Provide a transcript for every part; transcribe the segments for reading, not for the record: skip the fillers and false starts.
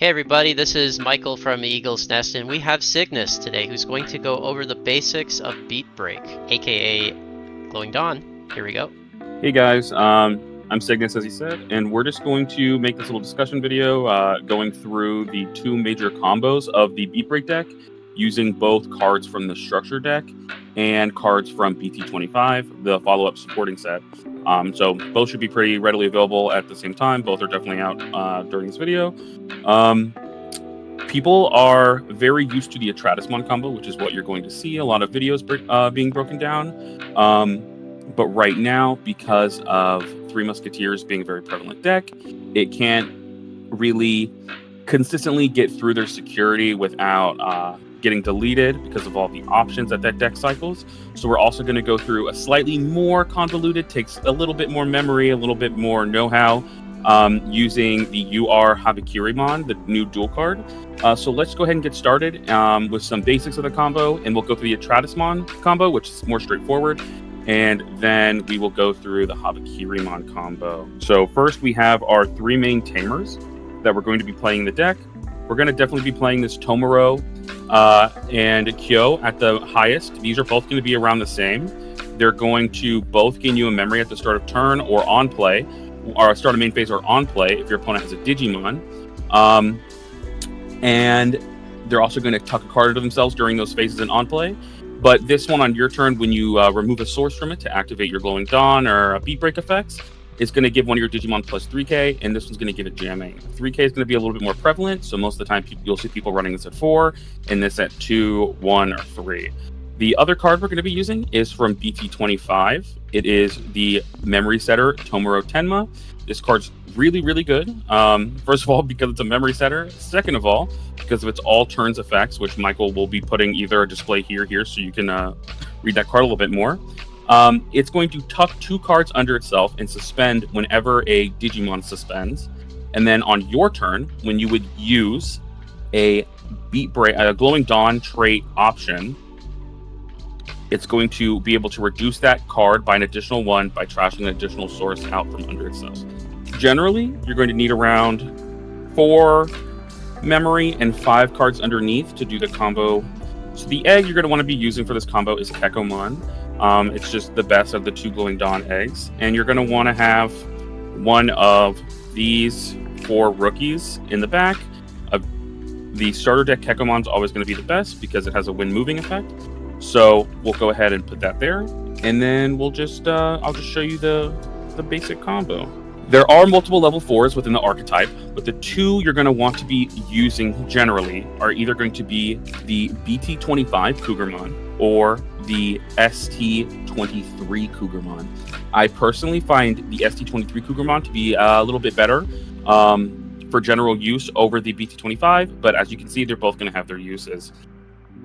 Hey everybody, this is Michael from Eagle's Nest, and we have Cygnus today, who's going to go over the basics of Beat Break, aka Glowing Dawn. Here we go. Hey guys, I'm Cygnus, as he said, and we're just going to make this little discussion video going through the two major combos of the Beat Break deck, using both cards from the Structure deck and cards from BT25, the follow-up supporting set. So both should be pretty readily available at the same time. Both are definitely out during this video. People are very used to the Atratismon combo, which is what you're going to see a lot of videos being broken down. But right now, because of Three Musketeers being a very prevalent deck, it can't really consistently get through their security without getting deleted because of all the options that deck cycles. So we're also going to go through a slightly more convoluted, takes a little bit more memory, a little bit more know-how, using the UR Habikirimon, the new dual card. So let's go ahead and get started with some basics of the combo, and we'll go through the Atratismon combo, which is more straightforward. And then we will go through the Habikirimon combo. So first we have our three main tamers that we're going to be playing in the deck. We're going to definitely be playing this Tomoro and Kyo at the highest. These are both going to be around the same. They're going to both gain you a memory at the start of turn or on play, or start of main phase or on play if your opponent has a Digimon. And they're also going to tuck a card to themselves during those phases and on play. But this one on your turn, when you remove a source from it to activate your Glowing Dawn or Beat Break effects, it's going to give one of your Digimon plus 3k, and this one's going to give it jamming. 3k is going to be a little bit more prevalent, so most of the time you'll see people running this at 4, and this at 2, 1, or 3. The other card we're going to be using is from BT25. It is the Memory Setter Tomoro Tenma. This card's really, really good. First of all, because it's a memory setter. Second of all, because of its all turns effects, which Michael will be putting either a display here, so you can read that card a little bit more. It's going to tuck 2 cards under itself and suspend whenever a Digimon suspends. And then on your turn, when you would use a Beat Break, a Glowing Dawn trait option, it's going to be able to reduce that card by an additional 1 by trashing an additional source out from under itself. Generally, you're going to need around 4 memory and 5 cards underneath to do the combo. So the egg you're going to want to be using for this combo is Kekomon. It's just the best of the 2 Glowing Dawn eggs. And you're going to want to have one of these 4 rookies in the back. The starter deck Kekomon's always going to be the best because it has a wind moving effect. So we'll go ahead and put that there. And then we'll just, I'll just show you the basic combo. There are multiple level 4s within the archetype, but the 2 you're going to want to be using generally are either going to be the BT25 Cougarmon or the ST23 Cougarmon. I personally find the ST23 Cougarmon to be a little bit better for general use over the BT25, but as you can see, they're both going to have their uses.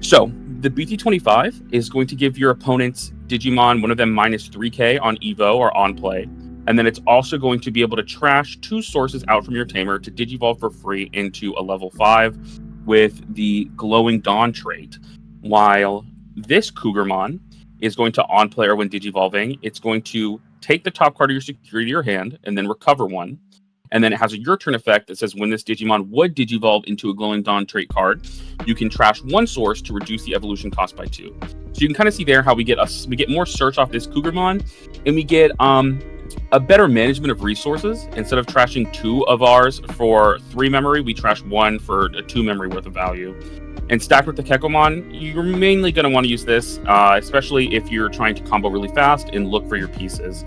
So the BT25 is going to give your opponent's Digimon, one of them, minus 3k on Evo or on play. And then it's also going to be able to trash 2 sources out from your tamer to Digivolve for free into a level 5 with the Glowing Dawn trait. While this Cougarmon is going to on play or when Digivolving, it's going to take the top card of your security to your hand and then recover 1. And then it has a your turn effect that says when this Digimon would Digivolve into a Glowing Dawn trait card, you can trash 1 source to reduce the evolution cost by 2. So you can kind of see there how we get more search off this Cougarmon, and we get a better management of resources. Instead of trashing 2 of ours for 3 memory, we trash 1 for a 2 memory worth of value. And stacked with the Kekomon, you're mainly going to want to use this, especially if you're trying to combo really fast and look for your pieces.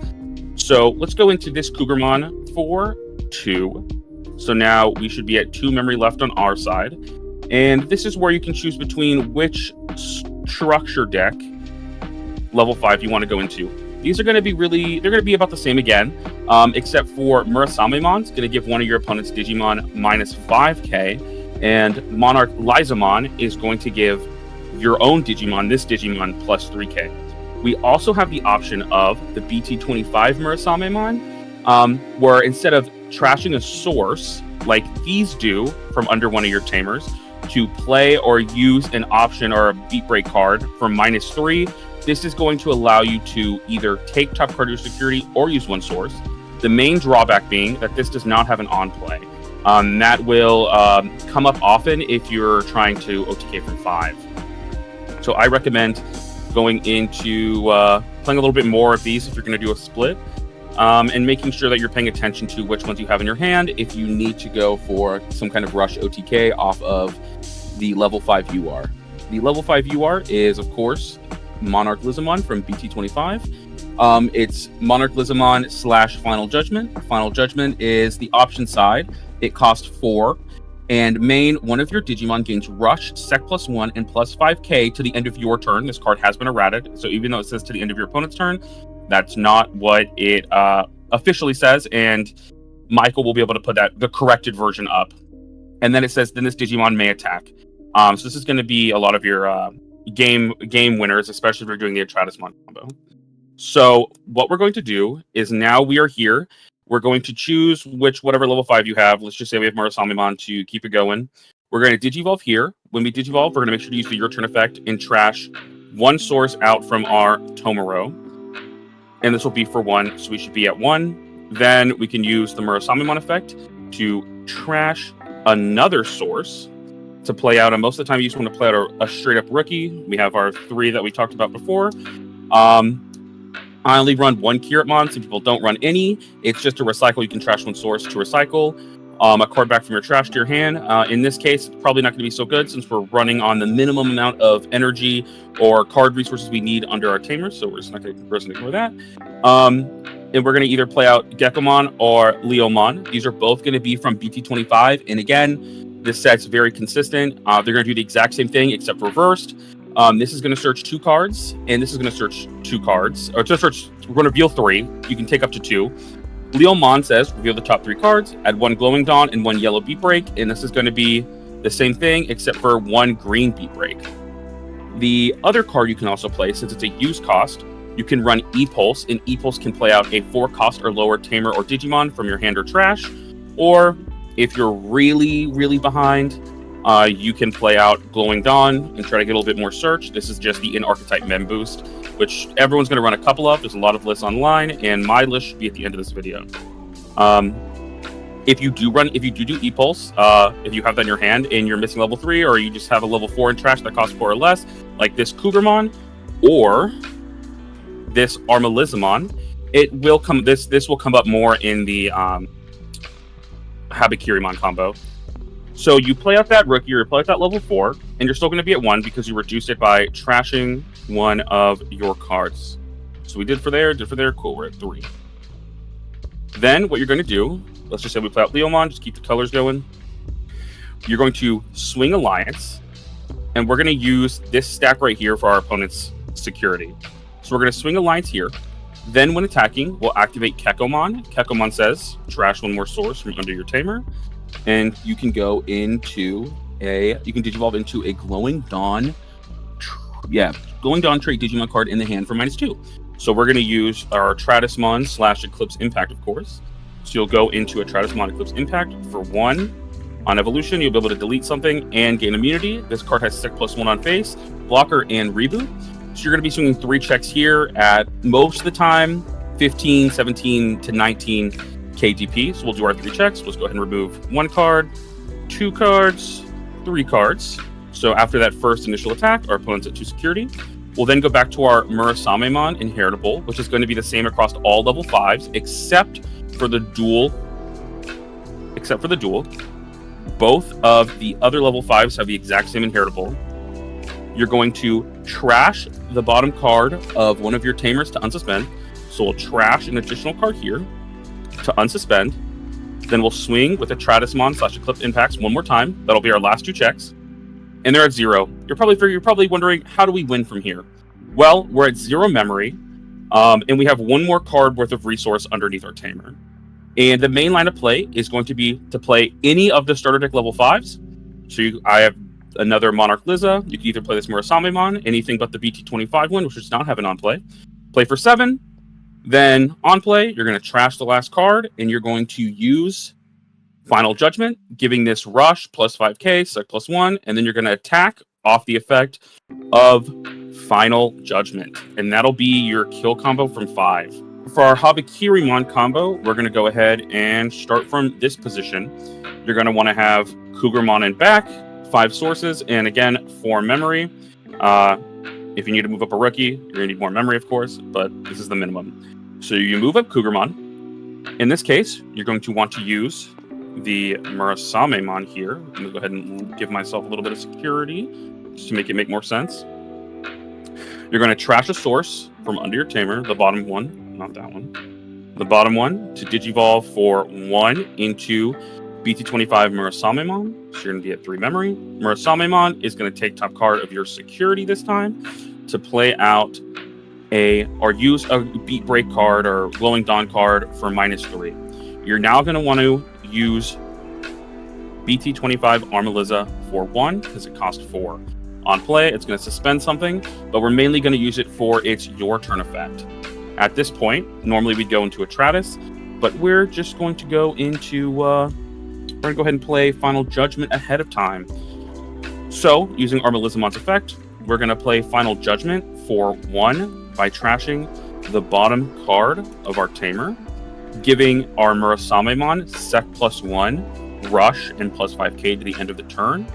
So let's go into this Cougarmon for 2. So now we should be at 2 memory left on our side. And this is where you can choose between which structure deck level 5 you want to go into. These are going to be they're going to be about the same again, except for Murasamemon's going to give one of your opponent's Digimon minus 5k, and Monarch Lizamon is going to give your own Digimon, this Digimon, plus 3k. We also have the option of the BT25 Murasamemon, where instead of trashing a source like these do from under one of your tamers, to play or use an option or a Beat Break card from minus 3, this is going to allow you to either take top card of your security or use 1 source. The main drawback being that this does not have an on play. That will come up often if you're trying to OTK from 5. So I recommend going into playing a little bit more of these if you're going to do a split, and making sure that you're paying attention to which ones you have in your hand if you need to go for some kind of rush OTK off of the level 5 UR. The level 5 UR is, of course, Monarch Lizamon from BT25. It's Monarch Lizamon / Final Judgment. Final Judgment is the option side. It costs 4. And main, one of your Digimon gains Rush, Sec +1, and plus 5k to the end of your turn. This card has been errated, so even though it says to the end of your opponent's turn, that's not what it officially says, and Michael will be able to put the corrected version up. And then it says, then this Digimon may attack. So this is going to be a lot of your game winners, especially if you're doing the Atratusmon combo. So what we're going to do is, now we are here. We're going to choose whatever level 5 you have. Let's just say we have Murasamimon to keep it going. We're going to Digivolve here. When we Digivolve, we're going to make sure to use the Your Turn effect and trash one source out from our Tomoro. And this will be for 1, so we should be at 1. Then we can use the Murasamimon effect to trash another source to play out. And most of the time, you just want to play out a straight-up rookie. We have our 3 that we talked about before. I only run 1 Kiritmon. Some people don't run any. It's just a recycle. You can trash 1 source to recycle a card back from your trash to your hand. In this case, it's probably not going to be so good since we're running on the minimum amount of energy or card resources we need under our tamers. So we're just going to ignore that. And we're going to either play out Gekomon or Leomon. These are both going to be from BT25. And again, this set's very consistent. They're going to do the exact same thing except reversed. This is going to search 2 cards, and this is going to search 2 cards. Or to search, we're going to reveal 3. You can take up to 2. Leomon says, reveal the top 3 cards, add 1 Glowing Dawn and 1 Yellow Beat Break, and this is going to be the same thing except for 1 Green Beat Break. The other card you can also play, since it's a use cost, you can run E-Pulse, and E-Pulse can play out a 4 cost or lower Tamer or Digimon from your hand or trash, or if you're really, really behind, you can play out Glowing Dawn and try to get a little bit more search. This is just the in-archetype mem boost, which everyone's going to run a couple of. There's a lot of lists online, and my list should be at the end of this video. If you do E-Pulse, if you have that in your hand and you're missing level 3, or you just have a level 4 in trash that costs 4 or less, like this Cougarmon or this Armalizamon, it will come. This will come up more in the Habikirimon combo. So you play out that rookie, or you play out that level 4, and you're still going to be at 1 because you reduced it by trashing 1 of your cards. So we did for there, cool, we're at 3. Then what you're going to do, let's just say we play out Leomon, just keep the colors going. You're going to swing Alliance, and we're going to use this stack right here for our opponent's security. So we're going to swing Alliance here. Then when attacking, we'll activate Kekomon. Kekomon says, trash 1 more source from under your tamer. And you can go into you can Digivolve into a Glowing Dawn. Glowing Dawn trait Digimon card in the hand for -2. So we're going to use our Atratusmon / Eclipse Impact, of course. So you'll go into Atratusmon Eclipse Impact for 1. On evolution, you'll be able to delete something and gain immunity. This card has Sec +1 on face, blocker, and reboot. So you're going to be swinging 3 checks here at most of the time 15, 17 to 19 KDP. So we'll do our 3 checks. Let's go ahead and remove 1 card, 2 cards, 3 cards. So after that first initial attack, our opponent's at 2 security. We'll then go back to our Murasamimon Inheritable, which is going to be the same across all level 5s, except for the dual. Both of the other level 5s have the exact same Inheritable. You're going to trash the bottom card of one of your tamers to unsuspend. So we'll trash an additional card here to unsuspend. Then we'll swing with Atratusmon / Eclipse Impacts 1 more time. That'll be our last 2 checks. And they're at 0. You're probably wondering, how do we win from here? Well, we're at 0 memory, and we have 1 more card worth of resource underneath our tamer. And the main line of play is going to be to play any of the starter deck level 5s. So I have another Monarch Liza. You can either play this Murasamimon, anything but the BT25 one, which does not have an on-play. Play for 7. Then on play, you're going to trash the last card, and you're going to use Final Judgment, giving this rush plus 5k, Sec +1, and then you're going to attack off the effect of Final Judgment. And that'll be your kill combo from 5. For our Habakirimon combo, we're going to go ahead and start from this position. You're going to want to have Cougarmon in back, 5 sources, and again, 4 memory. If you need to move up a rookie, you're going to need more memory, of course, but this is the minimum. So you move up Cougarmon. In this case, you're going to want to use the Murasamemon here. I'm going to go ahead and give myself a little bit of security just to make it make more sense. You're going to trash a source from under your tamer, the bottom one, not that one. The bottom one to Digivolve for 1 into BT25 Murasamemon. So you're going to be at 3 memory. Murasamemon is going to take top card of your security this time to play out or use a Beat Break card or Glowing Dawn card for -3. You're now going to want to use BT25 Armaliza for 1 because it costs 4. On play, it's going to suspend something, but we're mainly going to use it for its your turn effect. At this point, normally we'd go into a Tratus, but we're just going to go into we're going to go ahead and play Final Judgment ahead of time. So, using Armalizamon's effect, we're going to play Final Judgment for 1 by trashing the bottom card of our Tamer, giving our Murasamemon Sec +1, Rush, and +5k to the end of the turn.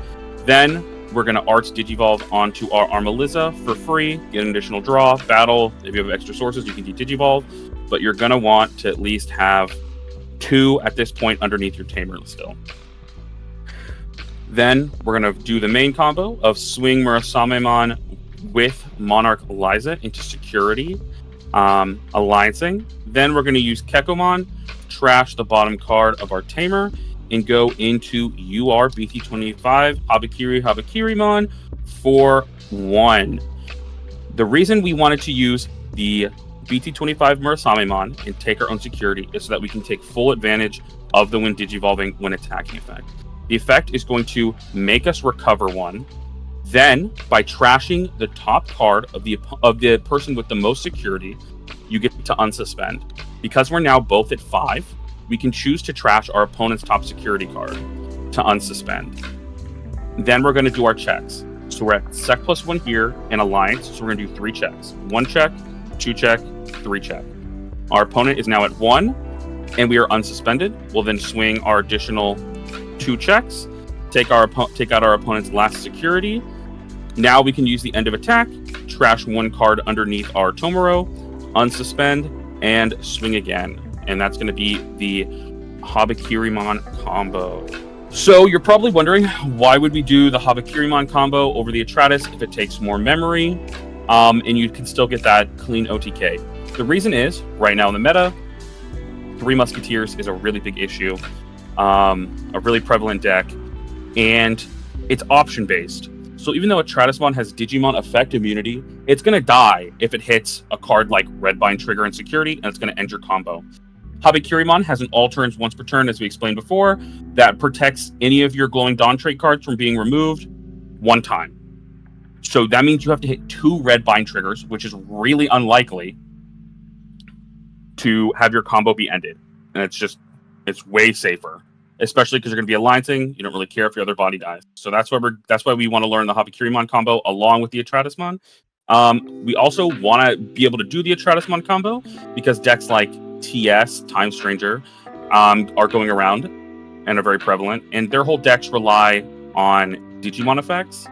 Then, we're going to Arts Digivolve onto our Armaliza for free, get an additional draw, battle. If you have extra sources, you can Digivolve, but you're going to want to at least have 2 at this point underneath your Tamer still. Then we're going to do the main combo of swing Murasamemon with Monarch Liza into security, alliancing. Then we're going to use Kekomon, trash the bottom card of our Tamer, and go into UR BT25 Habakirimon for 1. The reason we wanted to use the BT25 Murasamemon and take our own security is so that we can take full advantage of the when Digivolving when attacking effect. The effect is going to make us recover 1. Then, by trashing the top card of the person with the most security, you get to unsuspend. Because we're now both at 5, we can choose to trash our opponent's top security card to unsuspend. Then we're going to do our checks. So we're at Sec +1 here in Alliance, so we're going to do 3 checks. 1 check, 2 check, 3 check. Our opponent is now at 1, and we are unsuspended. We'll then swing our additional 2 checks, take out our opponent's last security. Now we can use the end of attack, trash 1 card underneath our Tomoro, unsuspend, and swing again. And that's going to be the Habakirimon combo. So you're probably wondering, why would we do the Habakirimon combo over the Atratus if it takes more memory, and you can still get that clean OTK? The reason is, right now in the meta, 3 Musketeers is a really big issue, a really prevalent deck, and it's option-based. So even though Atratusmon has Digimon effect immunity, it's going to die if it hits a card like Redbind Trigger and Security, and it's going to end your combo. Habakirimon has an all turns once per turn, as we explained before, that protects any of your Glowing Dawn trait cards from being removed 1 time. So that means you have to hit 2 Redbind Triggers, which is really unlikely to have your combo be ended. And it's way safer, especially because you're going to be alliancing. You don't really care if your other body dies. So that's why we want to learn the Habakirimon combo along with the Atratusmon. We also want to be able to do the Atratusmon combo because decks like TS, Time Stranger, are going around and are very prevalent, and their whole decks rely on Digimon effects.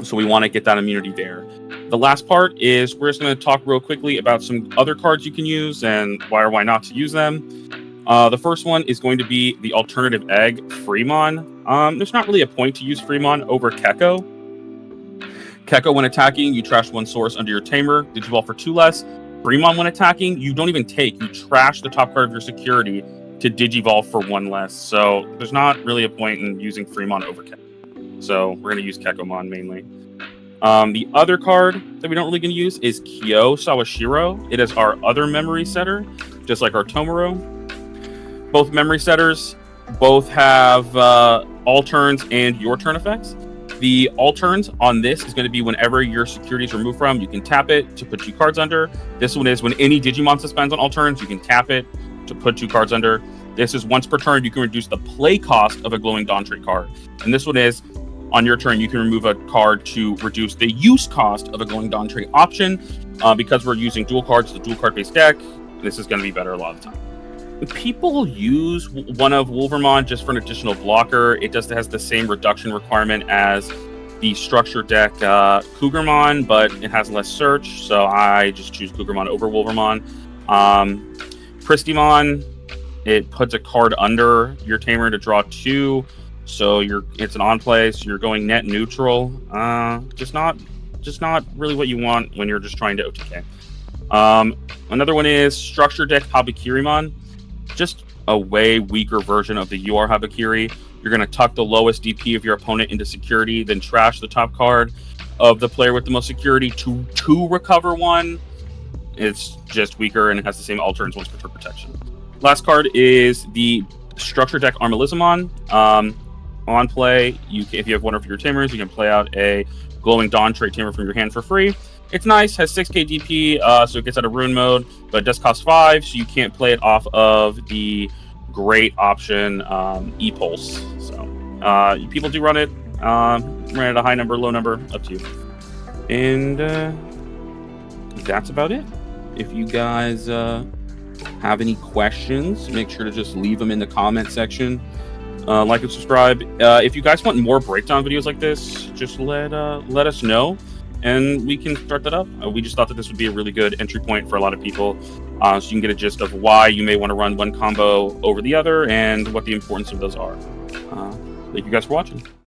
So we want to get that immunity there. The last part is we're just going to talk real quickly about some other cards you can use and why or why not to use them. The first one is going to be the alternative egg, Fremon. There's not really a point to use Fremon over Keko. Keko, when attacking, you trash 1 source under your Tamer, Digivolve for 2 less. Fremon, when attacking, you don't even take. You trash the top card of your security to Digivolve for 1 less. So there's not really a point in using Fremon over Keko. So we're going to use Kekomon mainly. The other card that we don't really going to use is Kyo Sawashiro. It is our other memory setter, just like our Tomoro. Both memory setters both have all turns and your turn effects. The all turns on this is going to be whenever your security is removed from, you can tap it to put 2 cards under. This one is when any Digimon suspends on all turns, you can tap it to put 2 cards under. This is once per turn, you can reduce the play cost of a Glowing Dawn trait card. And this one is, on your turn, you can remove a card to reduce the use cost of a Glowing Dawn trait option. Because we're using dual cards, the dual card based deck, this is going to be better a lot of the time. People use one of Wolvermon just for an additional blocker. It has the same reduction requirement as the structure deck Cougarmon, but it has less search, so I just choose Cougarmon over Wolvermon. Pristimon, it puts a card under your Tamer to draw 2, so it's an on play, so you're going net neutral. Just not really what you want when you're just trying to OTK. Another one is structure deck Habakirimon. Just a way weaker version of the UR Habakiri. You're going to tuck the lowest DP of your opponent into security, then trash the top card of the player with the most security to recover 1. It's just weaker, and it has the same all turns once per turn protection. Last card is the structure deck Armalizamon. On play, if you have one of your Tamers, you can play out a Glowing Dawn trait Tamer from your hand for free. It's nice, has 6k DP, so it gets out of rune mode, but it does cost 5, so you can't play it off of the great option E-Pulse. So people do run it. Run it at a high number, low number, up to you. And that's about it. If you guys have any questions, make sure to just leave them in the comment section. Like and subscribe. If you guys want more breakdown videos like this, just let us know, and we can start that up. We just thought that this would be a really good entry point for a lot of people, so you can get a gist of why you may want to run one combo over the other and what the importance of those are. Thank you guys for watching.